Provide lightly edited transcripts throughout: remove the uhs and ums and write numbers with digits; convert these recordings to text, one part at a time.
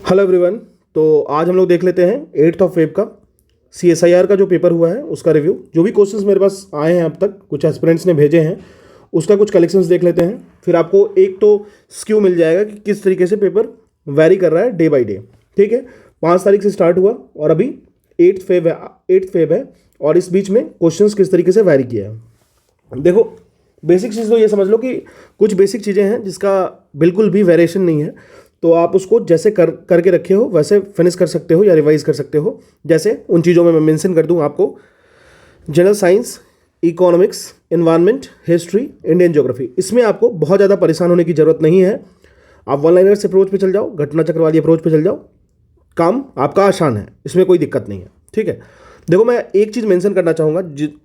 Hello everyone. तो आज हम लोग देख लेते हैं 8th ऑफ फेब का CSIR का जो पेपर हुआ है उसका रिव्यू। जो भी क्वेश्चंस मेरे पास आए हैं अब तक, कुछ एस्पिरेंट्स ने भेजे हैं, उसका कुछ कलेक्शंस देख लेते हैं। फिर आपको एक तो स्क्यू मिल जाएगा कि किस तरीके से पेपर वैरी कर रहा है डे बाई डे। ठीक है, 5 तारीख से स्टार्ट हुआ और अभी 8th फेब है और इस बीच में क्वेश्चंस किस तरीके से वैरी किया है। देखो, बेसिक चीज़ तो ये समझ लो कि कुछ बेसिक चीज़ें हैं जिसका बिल्कुल भी वेरिएशन नहीं है, तो आप उसको जैसे करके रखे हो वैसे फिनिश कर सकते हो या रिवाइज कर सकते हो। जैसे उन चीज़ों में मैं मेंशन कर दूं आपको, general science, economics, environment, history, Indian geography. इसमें आपको बहुत ज़्यादा परेशान होने की ज़रूरत नहीं है। आप वन लाइनर्स अप्रोच पे चल जाओ, घटना चक्र वाली अप्रोच पे चल जाओ, काम आपका आसान है, इसमें कोई दिक्कत नहीं है। ठीक है, देखो मैं एक चीज़ मेंशन करना चाहूँगा,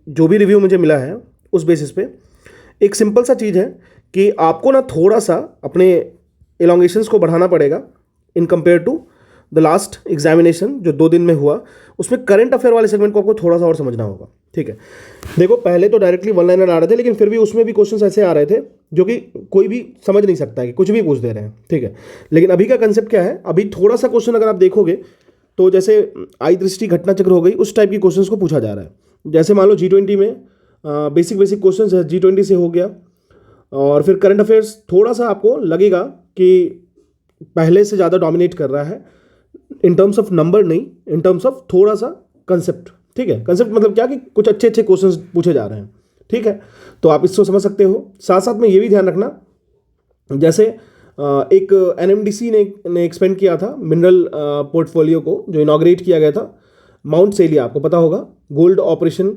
जो भी रिव्यू मुझे मिला है उस बेसिस पे एक सिंपल सा चीज़ है कि आपको ना थोड़ा सा अपने एलोंगेशंस को बढ़ाना पड़ेगा in compare to the last examination जो 2 दिन में हुआ। उसमें करंट अफेयर वाले सेगमेंट को आपको थोड़ा सा और समझना होगा। ठीक है, देखो पहले तो डायरेक्टली वन लाइनर आ रहे थे, लेकिन फिर भी उसमें भी क्वेश्चंस ऐसे आ रहे थे जो कि कोई भी समझ नहीं सकता है कि कुछ भी पूछ दे रहे हैं। ठीक है, लेकिन अभी का कंसेप्ट क्या है, अभी थोड़ा सा क्वेश्चन अगर आप देखोगे तो जैसे आई दृष्टि घटना चक्र हो गई, उस टाइप की क्वेश्चंस को पूछा जा रहा है। जैसे मान लो G20 में बेसिक क्वेश्चन है, G20 से हो गया। और फिर करंट अफेयर्स थोड़ा सा आपको लगेगा कि पहले से ज़्यादा डोमिनेट कर रहा है, इन टर्म्स ऑफ नंबर नहीं, इन टर्म्स ऑफ थोड़ा सा कंसेप्ट। ठीक है, कंसेप्ट मतलब क्या कि कुछ अच्छे अच्छे क्वेश्चंस पूछे जा रहे हैं। ठीक है, तो आप इसको समझ सकते हो। साथ साथ में ये भी ध्यान रखना, जैसे एक NMDC ने एक्सपेंड किया था मिनरल पोर्टफोलियो को, जो इनॉग्रेट किया गया था माउंट सेलिया, आपको पता होगा, गोल्ड ऑपरेशन,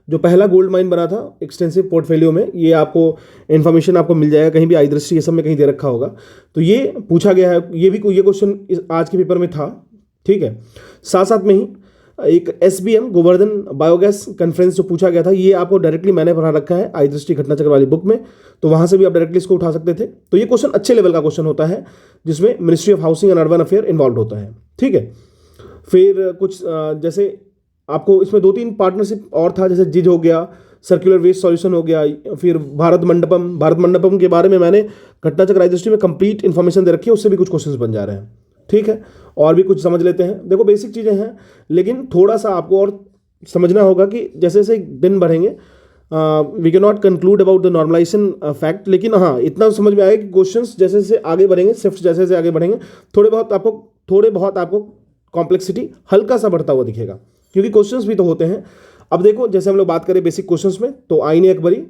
जो पहला गोल्ड माइन बना था एक्सटेंसिव पोर्टफोलियो में। ये आपको इन्फॉर्मेशन आपको मिल जाएगा कहीं भी, आई दृष्टि ये सब में कहीं दे रखा होगा। तो ये पूछा गया है, ये क्वेश्चन आज के पेपर में था। ठीक है, साथ साथ में ही एक SBM गोवर्धन बायोगैस कॉन्फ्रेंस जो पूछा गया था, ये आपको डायरेक्टली मैंने पढ़ा रखा है आई दृष्टि घटना चक्र वाली बुक में, तो वहाँ से भी आप डायरेक्टली इसको उठा सकते थे। तो ये क्वेश्चन अच्छे लेवल का क्वेश्चन होता है जिसमें ministry of housing and urban affair involve होता है। ठीक है, फिर कुछ जैसे आपको इसमें 2-3 पार्टनरशिप और था, जैसे जिज हो गया, सर्कुलर वेस्ट सॉल्यूशन हो गया, फिर भारत मंडपम के बारे में मैंने घटना चक्र दृष्टि में कंप्लीट इन्फॉर्मेशन दे रखी है, उससे भी कुछ क्वेश्चंस बन जा रहे हैं। ठीक है, और भी कुछ समझ लेते हैं। देखो बेसिक चीज़ें हैं, लेकिन थोड़ा सा आपको और समझना होगा कि जैसे जैसे दिन बढ़ेंगे, we can not conclude about the normalization fact, लेकिन हाँ इतना समझ में आएगा कि क्वेश्चंस जैसे जैसे आगे बढ़ेंगे, शिफ्ट जैसे जैसे आगे बढ़ेंगे, थोड़े बहुत आपको कॉम्प्लेक्सिटी हल्का सा बढ़ता हुआ दिखेगा, क्योंकि क्वेश्चंस भी तो होते हैं। अब देखो, जैसे हम लोग बात करें बेसिक क्वेश्चंस में, तो आईने अकबरी,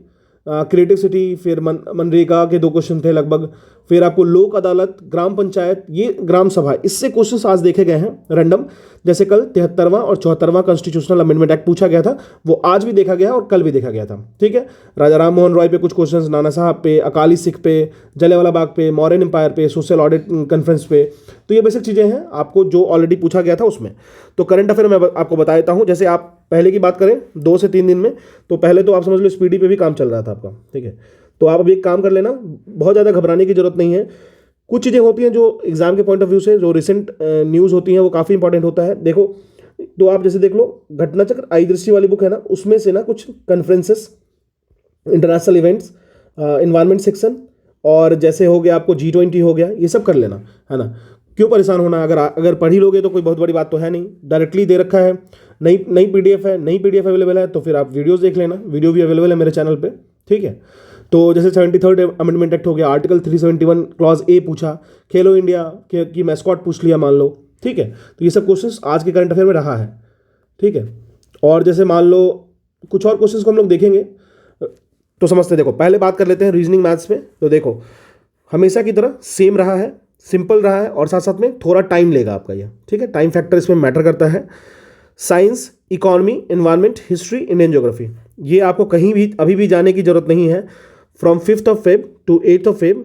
क्रिएटिव सिटी, फिर मनरेगा के 2 क्वेश्चन थे लगभग, फिर आपको लोक अदालत, ग्राम पंचायत, ये ग्राम सभा, इससे क्वेश्चंस आज देखे गए हैं रैंडम। जैसे कल 73वां और 74वां कॉन्स्टिट्यूशनल अमेंडमेंट एक्ट पूछा गया था, वो आज भी देखा गया और कल भी देखा गया था। ठीक है, राजा राम मोहन रॉय पे कुछ क्वेश्चंस, नाना साहब पे, अकाली सिख पे, जलियांवाला बाग पे, मौर्यन एम्पायर पे, सोशल ऑडिट कॉन्फ्रेंस पे। तो ये बेसिक चीज़ें हैं आपको जो ऑलरेडी पूछा गया था उसमें। तो करंट अफेयर मैं आपको बता देता हूँ। जैसे आप पहले की बात करें 2 से 3 दिन में, तो पहले तो आप समझ लो स्पीडी पे भी काम चल रहा था आपका। ठीक है, तो आप अभी एक काम कर लेना, बहुत ज़्यादा घबराने की जरूरत नहीं है। कुछ चीज़ें होती हैं जो एग्जाम के पॉइंट ऑफ व्यू से, जो रिसेंट न्यूज़ होती हैं, वो काफ़ी इंपॉर्टेंट होता है। देखो, तो आप जैसे देख लो, घटना चक्र आई दृष्टि वाली बुक है ना, उसमें से ना कुछ conferences, international events, environment section, और जैसे हो गया आपको G20 हो गया, ये सब कर लेना, है ना। क्यों परेशान होना, अगर पढ़ ही लोगे तो कोई बहुत बड़ी बात तो है नहीं, डायरेक्टली दे रखा है। नई PDF है, नई PDF अवेलेबल है, तो फिर आप वीडियोस देख लेना, वीडियो भी अवेलेबल है मेरे चैनल पे। ठीक है, तो जैसे 73rd अमेंडमेंट एक्ट हो गया, आर्टिकल 371 क्लॉज A पूछा, खेलो इंडिया की मैस्कॉट पूछ लिया मान लो। ठीक है, तो ये सब क्वेश्चंस आज के करंट अफेयर में रहा है। ठीक है, और जैसे मान लो कुछ और क्वेश्चंस को हम लोग देखेंगे तो समझते। देखो पहले बात कर लेते हैं रीजनिंग मैथ्स पे। तो देखो हमेशा की तरह सेम रहा है, सिंपल रहा है, और साथ साथ में थोड़ा टाइम लेगा आपका ये। ठीक है, टाइम फैक्टर इसमें मैटर करता है। Science, economy, environment, history, Indian geography, ये आपको कहीं भी अभी भी जाने की जरूरत नहीं है। From 5th of Feb two 8th of Feb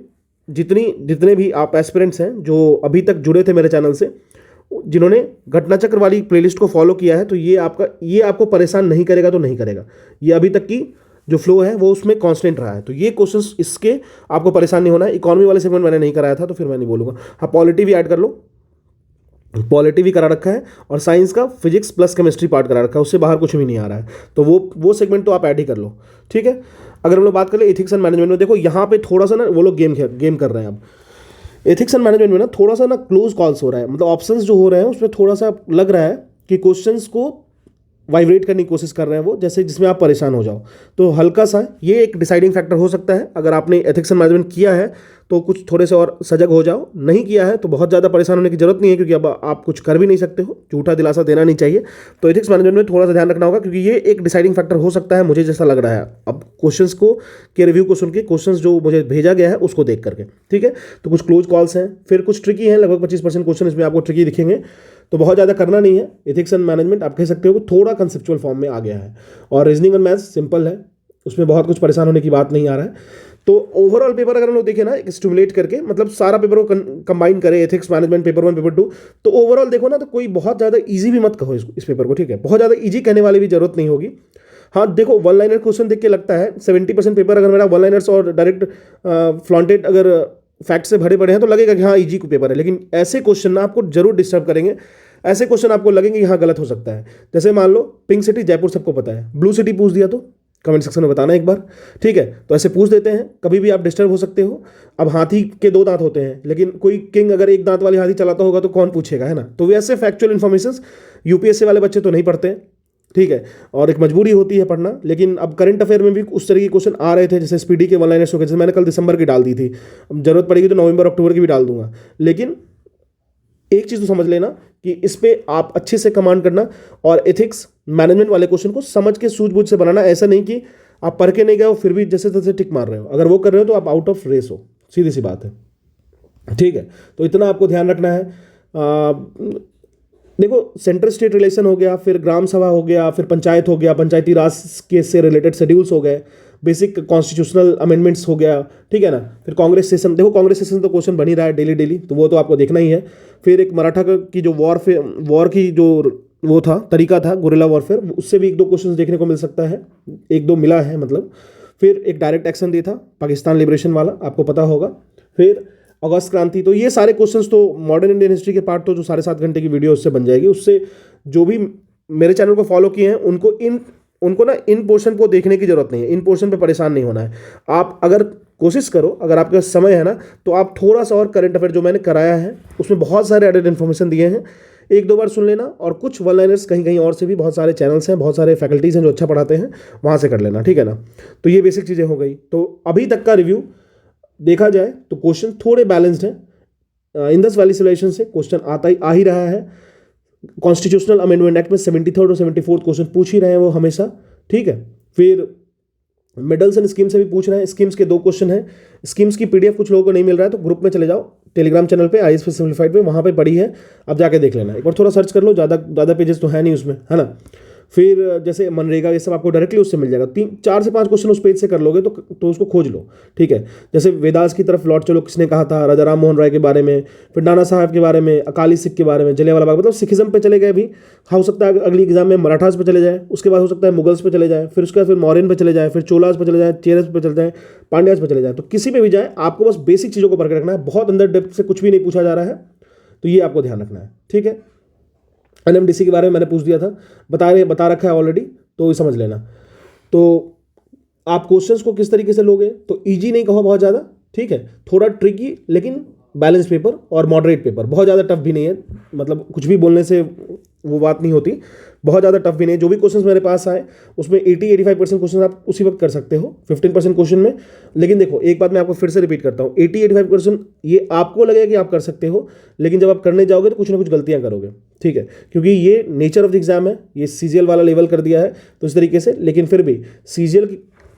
जितने भी आप एस्पिरेंट्स हैं जो अभी तक जुड़े थे मेरे चैनल से, जिन्होंने घटना चक्र वाली प्लेलिस्ट को फॉलो किया है, तो ये आपको परेशान नहीं करेगा तो नहीं करेगा। ये अभी तक की जो फ्लो है वो उसमें कांस्टेंट रहा है, तो ये क्वेश्चंस इसके आपको परेशान नहीं होना है। इकोनॉमी वाले सेगमेंट मैंने नहीं कराया था तो फिर मैं नहीं बोलूँगा। हाँ, पॉलिटी भी ऐड कर लो, पॉलिटी भी करा रखा है, और साइंस का फिजिक्स प्लस केमिस्ट्री पार्ट करा रखा है, उससे बाहर कुछ भी नहीं आ रहा है, तो वो सेगमेंट तो आप ऐड ही कर लो। ठीक है, अगर हम लोग बात करें एथिक्स एंड मैनेजमेंट में, देखो यहाँ पे थोड़ा सा ना वो लोग गेम कर रहे हैं। अब एथिक्स एंड मैनेजमेंट में ना थोड़ा सा ना क्लोज कॉल्स हो रहा है, मतलब ऑप्शंस जो हो रहे हैं उसमें थोड़ा सा लग रहा है कि क्वेश्चंस को वाइब्रेट करने की कोशिश कर रहे हैं वो, जैसे जिसमें आप परेशान हो जाओ। तो हल्का सा ये एक डिसाइडिंग फैक्टर हो सकता है। अगर आपने एथिक्स एंड मैनेजमेंट किया है तो कुछ थोड़े से और सजग हो जाओ, नहीं किया है तो बहुत ज़्यादा परेशान होने की जरूरत नहीं है, क्योंकि अब आप कुछ कर भी नहीं सकते हो, झूठा दिलासा देना नहीं चाहिए। तो एथिक्स मैनेजमेंट में थोड़ा सा ध्यान रखना होगा, क्योंकि ये एक डिसाइडिंग फैक्टर हो सकता है, मुझे जैसा लग रहा है अब क्वेश्चंस को के रिव्यू को सुन के, क्वेश्चंस जो मुझे भेजा गया है उसको देख करके। ठीक है, तो कुछ क्लोज कॉल्स हैं, फिर कुछ ट्रिकी हैं, लगभग 25% क्वेश्चन इसमें आपको ट्रिकी दिखेंगे। तो बहुत ज़्यादा करना नहीं है। एथिक्स एंड मैनेजमेंट आप कह सकते हो कि थोड़ा कंसेप्चुअल फॉर्म में आ गया है, और रीजनिंग एंड मैथ्स सिंपल है, उसमें बहुत कुछ परेशान होने की बात नहीं आ रहा है। तो ओवरऑल पेपर अगर हम लोग देखें ना, एक स्टिमुलेट करके, मतलब सारा पेपर को कंबाइन करें, एथिक्स मैनेजमेंट पेपर 1 पेपर 2, तो ओवरऑल देखो ना तो कोई बहुत ज़्यादा इजी भी मत कहो इस पेपर को। ठीक है, बहुत ज़्यादा इजी कहने वाली भी जरूरत नहीं होगी। हाँ देखो, वन लाइनर क्वेश्चन देख के लगता है 70% पेपर अगर मेरा वन लाइनर्स और डायरेक्ट फ्लॉन्टेड अगर फैक्ट से भरे पड़े हैं तो लगेगा कि हाँ इजी को पेपर है, लेकिन ऐसे क्वेश्चन ना आपको जरूर डिस्टर्ब करेंगे। ऐसे क्वेश्चन आपको लगेंगे कि हाँ गलत हो सकता है। जैसे मान लो पिंक सिटी जयपुर सबको पता है, ब्लू सिटी पूछ दिया तो कमेंट सेक्शन में बताना एक बार। ठीक है, तो ऐसे पूछ देते हैं, कभी भी आप डिस्टर्ब हो सकते हो। अब हाथी के 2 दांत होते हैं, लेकिन कोई किंग अगर 1 दांत वाली हाथी चलाता होगा तो कौन पूछेगा, है ना। तो वैसे फैक्चुअल इन्फॉर्मेशन यूपीएससी वाले बच्चे तो नहीं पढ़ते हैं। ठीक है, और एक मजबूरी होती है पढ़ना। लेकिन अब करंट अफेयर में भी उस तरह के क्वेश्चन आ रहे थे, जैसे स्पीडी के वन लाइनर्स हो गए, जैसे मैंने कल दिसंबर की डाल दी थी, अब जरूरत पड़ेगी तो नवंबर अक्टूबर की भी डाल दूंगा। लेकिन एक चीज़ तो समझ लेना कि इस पे आप अच्छे से कमांड करना, और एथिक्स मैनेजमेंट वाले क्वेश्चन को समझ के सूझबूझ से बनाना। ऐसा नहीं कि आप पढ़ के नहीं गए हो फिर भी जैसे तैसे टिक मार रहे हो, अगर वो कर रहे हो तो आप आउट ऑफ रेस हो, सीधी सी बात है। ठीक है, तो इतना आपको ध्यान रखना है। देखो, सेंटर स्टेट रिलेशन हो गया, फिर ग्राम सभा हो गया, फिर पंचायत हो गया, पंचायती राज के से रिलेटेड शेड्यूल्स हो गए, बेसिक कॉन्स्टिट्यूशनल अमेंडमेंट्स हो गया। ठीक है ना, फिर कांग्रेस सेशन, देखो कांग्रेस सेशन तो क्वेश्चन बन ही रहा है डेली डेली, तो वो तो आपको देखना ही है। फिर एक मराठा की जो वॉर की जो वो था, तरीका था, गुरिल्ला वॉरफेयर, उससे भी 1-2 क्वेश्चन देखने को मिल सकता है, 1-2 मिला है मतलब। फिर एक डायरेक्ट एक्शन डे था पाकिस्तान लिबरेशन वाला, आपको पता होगा। फिर अगस्त क्रांति। तो ये सारे क्वेश्चंस तो मॉडर्न इंडियन हिस्ट्री के पार्ट तो जो 7.5 घंटे की वीडियो उससे बन जाएगी। उससे जो भी मेरे चैनल को फॉलो किए हैं उनको ना इन पोर्शन को देखने की जरूरत नहीं है, इन पोर्शन पे परेशान नहीं होना है। आप अगर कोशिश करो, अगर आपके पास समय है ना, तो आप थोड़ा सा और करंट अफेयर जो मैंने कराया है उसमें बहुत सारे एडेड इन्फॉर्मेशन दिए हैं, 1-2 बार सुन लेना। और कुछ वन लाइनर्स कहीं कहीं और से भी बहुत सारे चैनल्स हैं, बहुत सारे फैकल्टीज हैं जो अच्छा पढ़ाते हैं, वहाँ से कर लेना। ठीक है ना, तो ये बेसिक चीज़ें हो गई। तो अभी तक का रिव्यू देखा जाए तो क्वेश्चन थोड़े बैलेंस्ड हैं। इंदस वैली सिविलाइजेशन से क्वेश्चन आ ही रहा है। कॉन्स्टिट्यूशनल अमेंडमेंट एक्ट में 73rd और 74th क्वेश्चन पूछ ही रहे हैं वो हमेशा। ठीक है, फिर मेडल्स एंड स्कीम से भी पूछ रहे हैं। स्कीम्स के 2 क्वेश्चन हैं। स्कीम्स की पीडीएफ कुछ लोगों को नहीं मिल रहा है तो ग्रुप में चले जाओ, टेलीग्राम चैनल पे IAS सिंप्लीफाइड पे, वहाँ पे पड़ी है, अब जाके देख लेना। एक बार थोड़ा सर्च कर लो, ज़्यादा पेजेस तो है नहीं उसमें, है ना। फिर जैसे मनरेगा ये सब आपको डायरेक्टली उससे मिल जाएगा। 4 से 5 क्वेश्चन उस पेज से कर लोगे तो उसको खोज लो। ठीक है, जैसे वेदास की तरफ लौट चलो, किसने कहा था, राजा राम मोहन राय के बारे में, फिर नाना साहब के बारे में, अकाली सिख के बारे में, जलियांवाला बाग, मतलब सिखिज्म पे चले गए भी। हो सकता है अगली एग्जाम में मराठास पे चले जाए, उसके बाद हो सकता है मुगल्स पे चले जाए, फिर उसके बाद फिर मौर्यन पे चले जाए, फिर चोलास पे चले जाए, चेरस पे चले जाए, पांड्यास पे चले जाए। तो किसी पे भी जाए आपको बस बेसिक चीज़ों को पढ़ के रखना है, बहुत अंदर डेप्थ से कुछ भी नहीं पूछा जा रहा है, तो ये आपको ध्यान रखना है। ठीक है, NMDC के बारे में मैंने पूछ दिया था, बता रखा है ऑलरेडी, तो समझ लेना। तो आप क्वेश्चंस को किस तरीके से लोगे, तो इजी नहीं कहो बहुत ज़्यादा, ठीक है, थोड़ा ट्रिकी लेकिन बैलेंस पेपर और मॉडरेट पेपर, बहुत ज़्यादा टफ भी नहीं है, मतलब कुछ भी बोलने से वो बात नहीं होती, बहुत ज़्यादा टफ भी नहीं है। जो भी क्वेश्चंस मेरे पास आए उसमें 80-85% क्वेश्चन आप उसी वक्त कर सकते हो, 15% क्वेश्चन में। लेकिन देखो एक बात मैं आपको फिर से रिपीट करता हूँ, 80-85% ये आपको लगेगा कि आप कर सकते हो, लेकिन जब आप करने जाओगे तो कुछ ना कुछ गलतियाँ करोगे। ठीक है, क्योंकि ये नेचर ऑफ द एग्जाम है, ये CGL वाला लेवल कर दिया है तो इस तरीके से। लेकिन फिर भी CGL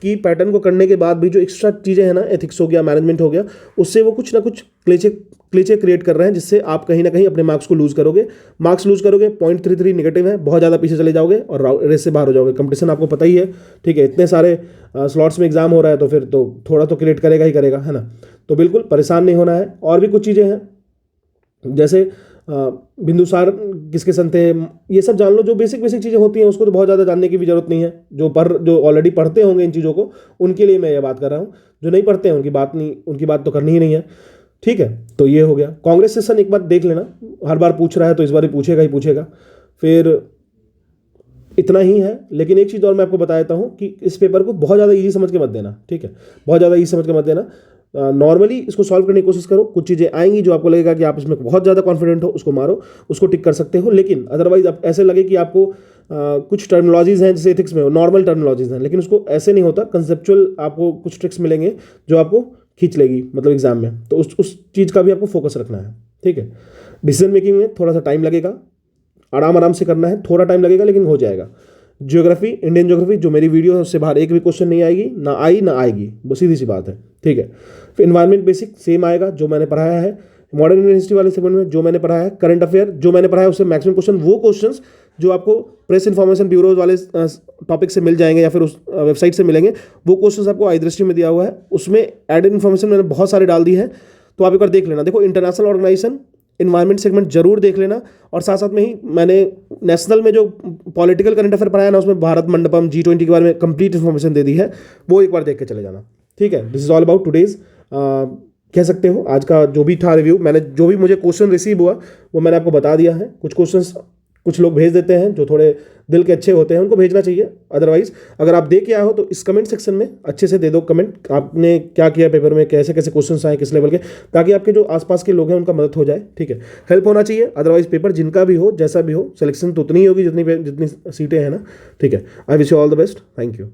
की पैटर्न को करने के बाद भी जो एक्स्ट्रा चीज़ें हैं ना, एथिक्स हो गया, मैनेजमेंट हो गया, उससे वो कुछ ना कुछ क्लीचे क्रिएट कर रहे हैं, जिससे आप कहीं ना कहीं अपने मार्क्स को लूज करोगे। 0.33 नेगेटिव है, बहुत ज़्यादा पीछे चले जाओगे और रेस से बाहर हो जाओगे। कंपटीशन आपको पता ही है, ठीक है, इतने सारे स्लॉट्स में एग्जाम हो रहा है तो फिर तो थोड़ा तो क्रिएट करेगा ही करेगा, है ना। तो बिल्कुल परेशान नहीं होना है। और भी कुछ चीज़ें हैं, जैसे बिंदुसार किसके सन थे, ये सब जान लो। जो बेसिक चीज़ें होती हैं उसको तो बहुत ज़्यादा जानने की भी जरूरत नहीं है। जो ऑलरेडी पढ़ते होंगे इन चीज़ों को, उनके लिए मैं ये बात कर रहा हूँ। जो नहीं पढ़ते हैं उनकी बात तो करनी ही नहीं है। ठीक है, तो ये हो गया। कांग्रेस सेशन एक बार देख लेना, हर बार पूछ रहा है तो इस बार भी पूछेगा ही पूछेगा। फिर इतना ही है। लेकिन एक चीज़ और मैं आपको बता देता हूँ कि इस पेपर को बहुत ज़्यादा ईजी समझ के मत देना, ठीक है, बहुत ज़्यादा ईजी समझ के मत देना। नॉर्मली इसको सॉल्व करने की कोशिश करो। कुछ चीज़ें आएंगी जो आपको लगेगा कि आप इसमें बहुत ज़्यादा कॉन्फिडेंट हो, उसको मारो, उसको टिक कर सकते हो। लेकिन अदरवाइज आप ऐसे लगे कि आपको कुछ टर्मिनोलॉजीज हैं जैसे एथिक्स में नॉर्मल टर्मिनोलॉजीज हैं, लेकिन उसको ऐसे नहीं होता, कंसेप्चुअल आपको कुछ ट्रिक्स मिलेंगे जो आपको खींच लेगी मतलब एग्जाम में, तो उस चीज़ का भी आपको फोकस रखना है। ठीक है, डिसीजन मेकिंग में थोड़ा सा टाइम लगेगा, आराम आराम से करना है, थोड़ा टाइम लगेगा लेकिन हो जाएगा। ज्योग्राफी, इंडियन ज्योग्राफी जो मेरी वीडियो है उससे बाहर एक भी क्वेश्चन नहीं आएगी, ना आई ना आएगी, बस सीधी सी बात है। ठीक है, फिर इन्वायरमेंट बेसिक सेम आएगा जो मैंने पढ़ाया है। मॉडर्न इंडियन हिस्ट्री वाले सेगमेंट में जो मैंने पढ़ाया है, करंट अफेयर जो मैंने पढ़ाया है उससे मैक्सिमम क्वेश्चन वो क्वेश्चंस जो आपको प्रेस इन्फॉर्मेशन ब्यूरोज वाले टॉपिक से मिल जाएंगे या फिर उस वेबसाइट से मिलेंगे, वो क्वेश्चंस आपको आई दृष्टि में दिया हुआ है। उसमें एडेड इन्फॉर्मेशन मैंने बहुत सारे डाल दी है, तो आप एक बार देख लेना। देखो, इंटरनेशनल ऑर्गेनाइजेशन इन्वायरमेंट सेगमेंट जरूर देख लेना, और साथ साथ में ही मैंने नेशनल में जो पॉलिटिकल करंट अफेयर पढ़ाया ना, उसमें भारत मंडपम G20 के बारे में कंप्लीट इन्फॉर्मेशन दे दी है, वो एक बार देख के चले जाना। ठीक है, this is all about today's, कह सकते हो आज का जो भी था रिव्यू। मैंने जो भी मुझे क्वेश्चन रिसीव हुआ वो मैंने आपको बता दिया है। कुछ क्वेश्चंस कुछ लोग भेज देते हैं जो थोड़े दिल के अच्छे होते हैं, उनको भेजना चाहिए। अदरवाइज अगर आप दे के आए हो तो इस कमेंट सेक्शन में अच्छे से दे दो कमेंट, आपने क्या किया पेपर में, कैसे कैसे क्वेश्चंस आए, किस लेवल के, ताकि आपके जो आसपास के लोग हैं उनका मदद हो जाए। ठीक है, हेल्प होना चाहिए। अदरवाइज पेपर जिनका भी हो, जैसा भी हो, सिलेक्शन तो उतनी ही होगी जितनी सीटें हैं ना। ठीक है, I wish you all the best, thank you.